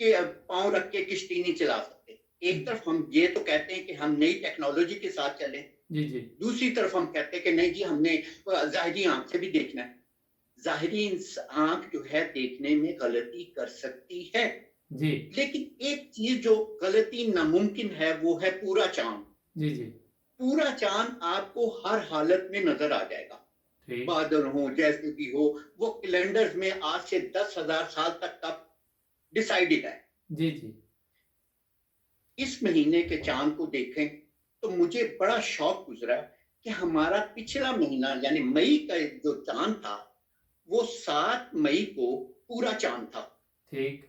کہ پاؤں رکھ کے کشتی نہیں چلا سکتے. ایک طرف ہم یہ تو کہتے ہیں کہ ہم نئی ٹیکنالوجی کے ساتھ چلیں, جی جی دوسری طرف ہم کہتے ہیں کہ نہیں جی ہم نے ظاہری آنکھ سے بھی دیکھنا ہے. ظاہری آنکھ جو ہے دیکھنے میں غلطی کر سکتی ہے, جی لیکن ایک چیز جو غلطی ناممکن ہے وہ ہے پورا چاند. جی جی پورا چاند آپ کو ہر حالت میں نظر آ جائے گا, ٹھیک بادل ہو جیسے بھی ہو, وہ کیلنڈرز میں آج سے 10,000 سال تک کا ڈیسائیڈڈ ہے. جی جی اس مہینے کے چاند کو دیکھیں تو مجھے بڑا شوق گزرا کہ ہمارا پچھلا مہینہ یعنی مئی کا جو چاند تھا وہ 7 مئی کو پورا چاند تھا. ٹھیک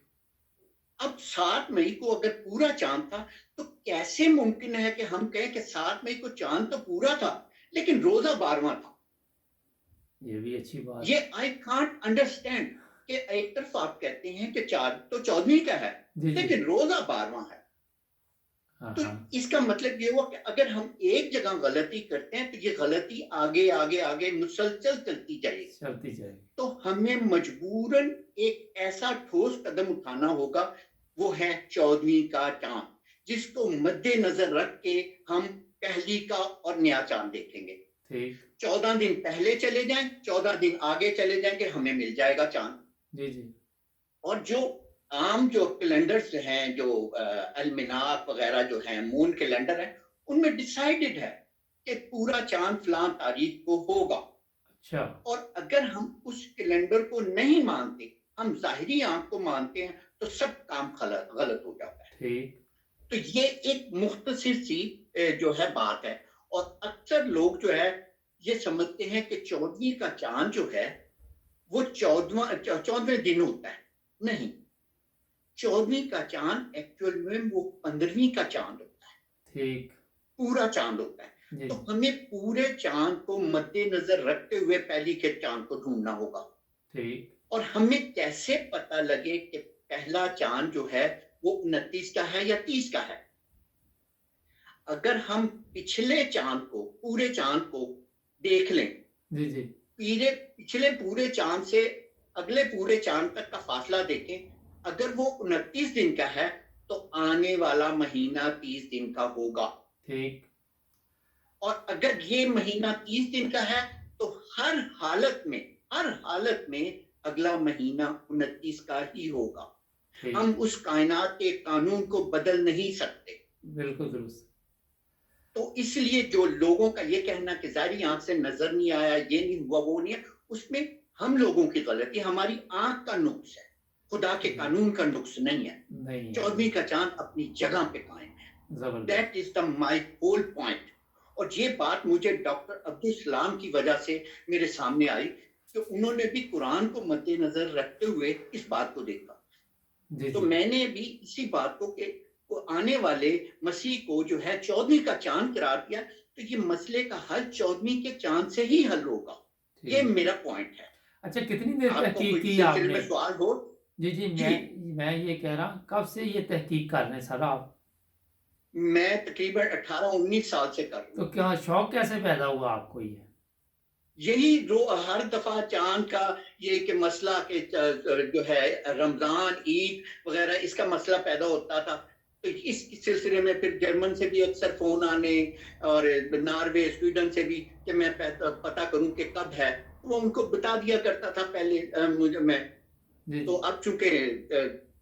اب 7 مئی کو اگر پورا چاند تھا تو کیسے ممکن ہے کہ ہم کہیں کہ 7 مئی کو چاند تو پورا تھا لیکن روزہ 12واں تھا. یہ بھی اچھی بات. یہ آئی کانٹ انڈرسٹینڈ کہ ایک طرف آپ کہتے ہیں کہ چاند تو 14ویں کا ہے جی جی لیکن روزہ 12واں ہے. ہاں تو ہاں اس کا مطلب یہ ہوا کہ اگر ہم ایک جگہ غلطی کرتے ہیں تو یہ غلطی آگے آگے آگے مسلسل چلتی جائے گی. چلتی جائے گی. تو ہمیں مجبوراً ایک ایسا ٹھوس قدم اٹھانا ہوگا, وہ ہے 14ویں کا چاند, جس کو مد نظر رکھ کے ہم پہلی کا اور نیا چاند دیکھیں گے. ٹھیک 14 دن پہلے چلے جائیں, 14 دن آگے چلے جائیں کہ ہمیں مل جائے گا چاند. جی جی اور جو عام جو کیلنڈرز ہیں, جو المناک وغیرہ جو ہیں, مون کیلنڈر ہیں, ان میں ڈیسائیڈڈ ہے کہ پورا چاند فلاں تاریخ کو ہوگا. اچھا اور اگر ہم اس کیلنڈر کو نہیں مانتے, ہم ظاہری آنکھ کو مانتے ہیں, تو سب کام غلط ہو جاتا ہے. ٹھیک تو یہ ایک مختصر سی جو ہے بات ہے. اور اکثر لوگ جو ہے یہ سمجھتے ہیں کہ 14ویں کا چاند جو ہے وہ 14ویں دن ہوتا ہے. نہیں, 14ویں کا چاند ایکچوئل میں وہ 15ویں کا چاند ہوتا ہے, ٹھیک پورا چاند ہوتا ہے. جی تو ہمیں پورے چاند کو مد نظر رکھتے ہوئے پہلی کے چاند کو ڈھونڈنا ہوگا. ٹھیک اور ہمیں کیسے پتہ لگے کہ پہلا چاند جو ہے وہ 29 کا ہے یا 30 کا ہے. اگر ہم پچھلے چاند کو, پورے چاند کو دیکھ لیں, جی جی پچھلے پورے چاند سے اگلے پورے چاند تک کا فاصلہ دیکھیں, اگر وہ 29 دن کا ہے تو آنے والا مہینہ 30 دن کا ہوگا. ٹھیک اور اگر یہ مہینہ 30 دن کا ہے تو ہر حالت میں اگلا مہینہ 29 کا ہی ہوگا. ٹھیک ہم اس کائنات کے قانون کو بدل نہیں سکتے. بالکل درست. تو اس لیے جو لوگوں کا یہ کہنا کہ ظاہری آنکھ سے نظر نہیں آیا, یہ نہیں ہوا, وہ نہیں ہے, اس میں ہم لوگوں کی غلطی, ہماری آنکھ کا نقص ہے, خدا کے قانون کا نقص نہیں ہے. نہیں 14ویں کا چاند اپنی جگہ پہ قائم ہے. زبردست. That is my whole point. اور یہ بات مجھے ڈاکٹر عبدالسلام کی وجہ سے میرے سامنے آئی کہ انہوں نے بھی قرآن کو مد نظر رکھتے ہوئے اس بات کو دیکھا. جی تو جی میں نے بھی اسی بات کو کہ آنے والے مسیح کو جو ہے 14ویں کا چاند قرار دیا, تو یہ مسئلے کا حل 14ویں کے چاند سے ہی حل ہوگا. یہ ٹھیک. میرا پوائنٹ ہے. اچھا کتنی دیر آپ کو تحقیق کوئی کی آپ سلسلے نے؟ میں سوال ہو؟ جی جی میں یہ کہہ رہا ہوں کب سے یہ تحقیق کر رہے ہیں سر آپ؟ میں تقریباً 18-19 سال سے کر رہا ہوں. تو کیا شوق کیسے پیدا ہوا آپ کو؟ یہ یہی ہر دفعہ چاند کا یہ کہ مسئلہ کہ جو ہے رمضان, عید وغیرہ, اس کا مسئلہ پیدا ہوتا تھا. تو اس سلسلے میں پھر جرمن سے بھی اکثر فون آنے, اور ناروے, سویڈن سے بھی, کہ میں پتہ کروں کہ کب ہے. وہ ان کو بتا دیا کرتا تھا پہلے میں. جی تو اب چونکہ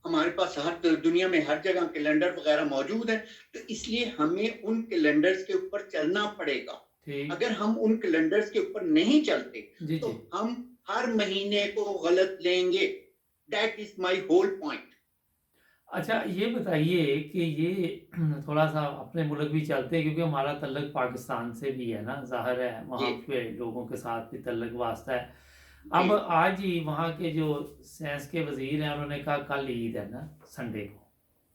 ہمارے پاس ہر دنیا میں ہر جگہ کیلنڈر وغیرہ موجود ہیں, تو اس لیے ہمیں ان کیلنڈرز کے اوپر چلنا پڑے گا. ٹھیک. اگر ہم ان کیلنڈرز کے اوپر نہیں چلتے جی تو جی ہم ہر مہینے کو غلط لیں گے. That is my whole point. اچھا یہ بتائیے کہ یہ تھوڑا سا اپنے ملک بھی چلتے ہیں کیونکہ ہمارا تعلق پاکستان سے بھی ہے نا, ظاہر ہے وہاں جی پہ لوگوں کے ساتھ بھی تعلق واسطہ ہے. اب جی آج ہی وہاں کے جو سائنس کے وزیر ہیں انہوں نے کہا کل عید ہے نا, سنڈے کو.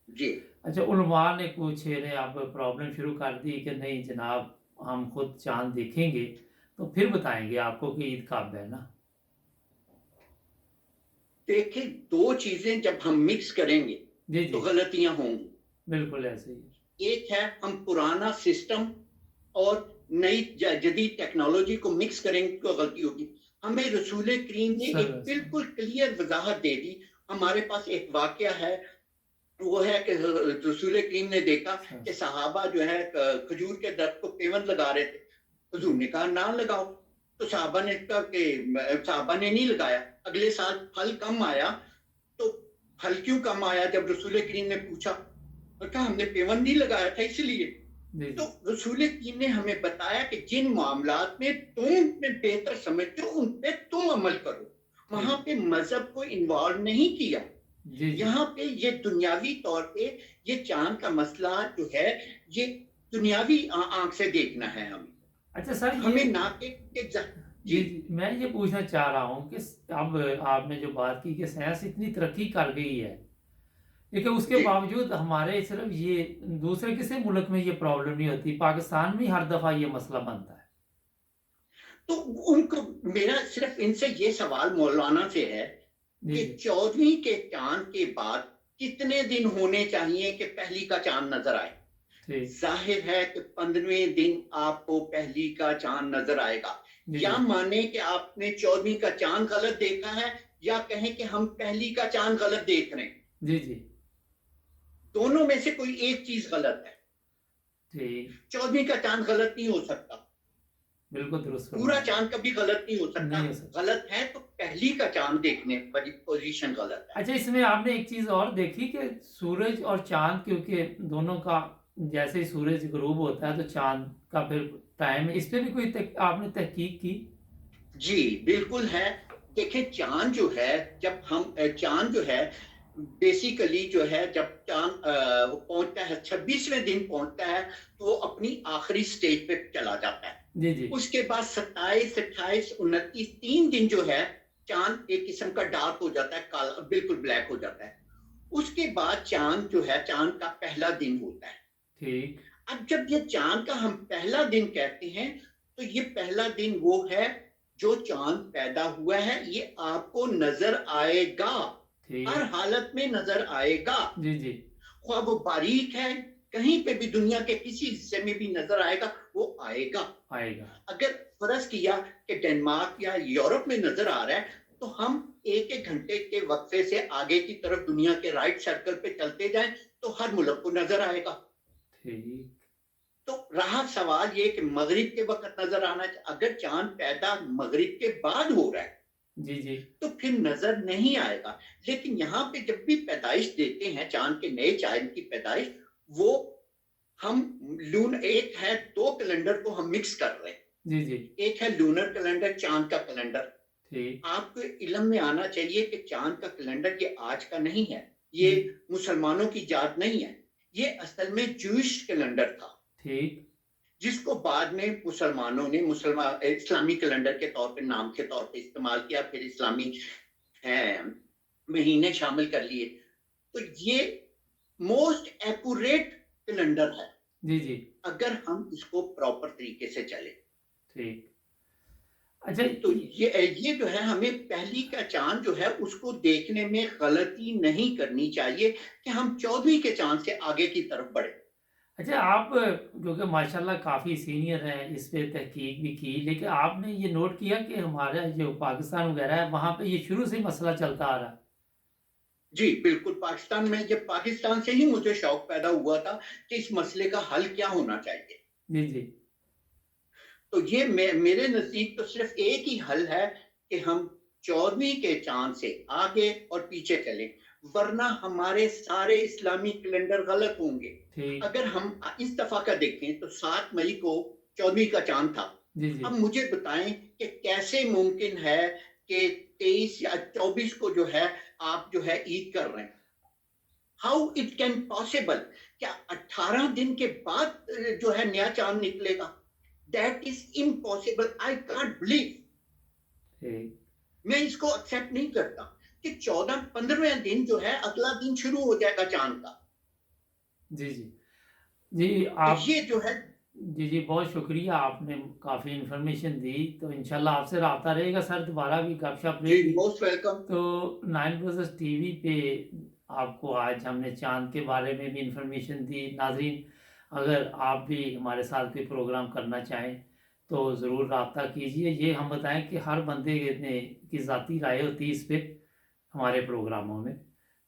جی اچھا علماء نے کچھ اب پرابلم شروع کر دی کہ نہیں جناب ہم خود چاند دیکھیں گے تو پھر بتائیں گے آپ کو کہ عید کب ہے نا. دیکھیں, دو چیزیں جب ہم مکس کریں گے جی تو جی غلطیاں ہوں گی. بالکل ایسے ہی. ایک ہے ہم پرانا سسٹم اور نئی جدید ٹیکنالوجی کو مکس کریں گے تو غلطی ہوگی. ہمیں رسول کریم نے ایک بالکل کلیئر وضاحت دے دی. ہمارے پاس ایک واقعہ ہے وہ ہے کہ رسول کریم نے دیکھا کہ صحابہ جو ہے کھجور کے درخت کو پیوند لگا رہے تھے. حضور نے کہا نہ لگاؤ. تو صحابہ نے کہا کہ صحابہ نے نہیں لگایا. اگلے سال پھل کم آیا. تو پھل کیوں کم آیا؟ جب رسول کریم نے پوچھا اور کہا ہم نے پیوند نہیں لگایا تھا اس لیے. تو رسول کریم نے ہمیں بتایا کہ جن معاملات میں تم بہتر سمجھتے ہو ان پہ تم عمل کرو. وہاں پہ مذہب کو انوالو نہیں کیا. یہاں پہ یہ دنیاوی طور پہ یہ چاند کا مسئلہ جو ہے یہ دنیاوی آنکھ سے دیکھنا ہے ہمیں. اچھا سر ہمیں نہ کہ جی میں یہ پوچھنا چاہ رہا ہوں کہ اب آپ نے جو بات کی کہ سائنس اتنی ترقی کر گئی ہے لیکن اس کے باوجود ہمارے صرف یہ دوسرے کسی ملک میں یہ پرابلم نہیں ہوتی، پاکستان میں ہر دفعہ یہ مسئلہ بنتا ہے. تو ان کو میرا صرف ان سے یہ سوال مولانا سے ہے کہ 14ویں کے چاند کے بعد کتنے دن ہونے چاہیے کہ پہلی کا چاند نظر آئے؟ ظاہر ہے کہ 15ویں دن آپ کو پہلی کا چاند نظر آئے گا. یا مانے کہ آپ نے 14ویں کا چاند غلط دیکھا ہے یا کہیں کہ ہم پہلی کا چاند غلط دیکھ رہے ہیں. دونوں میں سے کوئی ایک چیز غلط ہے. 14ویں کا چاند غلط نہیں ہو سکتا. بالکل درست. پورا چاند کبھی غلط نہیں ہو سکتا. غلط ہے تو پہلی کا چاند دیکھنے پر پوزیشن غلط ہے. اچھا اس میں آپ نے ایک چیز اور دیکھی کہ سورج اور چاند کیونکہ دونوں کا جیسے ہی سورج غروب ہوتا ہے تو چاند کا پھر ٹائم ہے، اس پہ بھی کوئی آپ نے تحقیق کی؟ جی بالکل ہے. دیکھیں چاند جو ہے جب ہم چاند جو ہے بیسیکلی جو ہے جب چاند پہنچتا ہے 26ویں دن پہنچتا ہے تو وہ اپنی آخری سٹیج پہ چلا جاتا ہے. اس کے بعد 27 28 29 3 دن جو ہے چاند ایک قسم کا ڈارک ہو جاتا ہے، کالا بالکل بلیک ہو جاتا ہے. اس کے بعد چاند جو ہے چاند کا پہلا دن ہوتا ہے. اب جب یہ چاند کا ہم پہلا دن کہتے ہیں تو یہ پہلا دن وہ ہے جو چاند پیدا ہوا ہے، یہ آپ کو نظر آئے گا، ہر حالت میں نظر آئے گا. خواہ وہ باریک ہے کہیں پہ بھی دنیا کے کسی حصے میں بھی نظر آئے گا، وہ آئے گا. اگر فرض کیا کہ ڈنمارک یا یورپ میں نظر آ رہا ہے تو ہم ایک گھنٹے کے وقفے سے آگے کی طرف دنیا کے رائٹ سرکل پہ چلتے جائیں تو ہر ملک کو نظر آئے گا. تو رہا سوال یہ کہ مغرب کے وقت نظر آنا، اگر چاند پیدا مغرب کے بعد ہو رہا ہے تو پھر نظر نہیں آئے گا. لیکن یہاں پہ جب بھی پیدائش دیتے ہیں چاند کے نئے چاند کی پیدائش، وہ ہم ایک ہے 2 کیلنڈر کو ہم مکس کر رہے ہیں. ایک ہے لونر کیلنڈر، چاند کا کیلنڈر. آپ کو علم میں آنا چاہیے کہ چاند کا کیلنڈر یہ آج کا نہیں ہے، یہ مسلمانوں کی ایجاد نہیں ہے، یہ اصل میں جوئش کیلنڈر تھا جس کو بعد میں مسلمانوں نے اسلامی کیلنڈر کے طور پہ نام کے طور پہ استعمال کیا، پھر اسلامی مہینے شامل کر لیے. تو یہ موسٹ ایکوریٹ کیلنڈر ہے اگر ہم اس کو پراپر طریقے سے چلے. اچھا تو یہ جو ہے ہمیں پہلی کا چاند جو ہے اس کو دیکھنے میں غلطی نہیں کرنی چاہیے کہ ہم 14ویں کے چاند سے آگے کی طرف بڑھے. اچھا آپ کیونکہ ماشاءاللہ کافی سینئر ہیں، اس پہ تحقیق بھی کی، لیکن آپ نے یہ نوٹ کیا کہ ہمارا جو پاکستان وغیرہ ہے وہاں پہ یہ شروع سے مسئلہ چلتا آ رہا ہے؟ جی بالکل. پاکستان میں جب پاکستان سے ہی مجھے شوق پیدا ہوا تھا کہ اس مسئلے کا حل کیا ہونا چاہیے. تو یہ میرے نزدیک تو صرف ایک ہی حل ہے کہ ہم 14ویں کے چاند سے آگے اور پیچھے چلیں، ورنہ ہمارے سارے اسلامی کیلنڈر غلط ہوں گے. اگر ہم اس دفعہ کا دیکھیں تو 7 مئی کو 14ویں کا چاند تھا. اب مجھے بتائیں کہ کیسے ممکن ہے کہ 23 یا 24 کو جو ہے آپ جو ہے عید کر رہے ہیں. How it can possible? کیا 18 دن کے بعد جو ہے نیا چاند نکلے گا؟ That is impossible. I can't believe. میں اس کو ایکسپٹ نہیں کرتا کہ 15ویں دن جو ہے اگلا دن شروع ہو جائے گا چاند کا. آپ یہ جو ہے بہت شکریہ، آپ نے کافی انفارمیشن دی. تو انشاءاللہ آپ سے رابطہ رہے گا سر، دوبارہ بھی گپ شپ رہے گی. Most welcome. تو 9 بزنس ٹی وی پہ آپ کو آج ہم نے چاند کے بارے میں بھی انفارمیشن دی. ناظرین اگر آپ بھی ہمارے ساتھ کوئی پروگرام کرنا چاہیں تو ضرور رابطہ کیجئے. یہ ہم بتائیں کہ ہر بندے کی ذاتی رائے ہوتی ہے اس پہ ہمارے پروگراموں میں.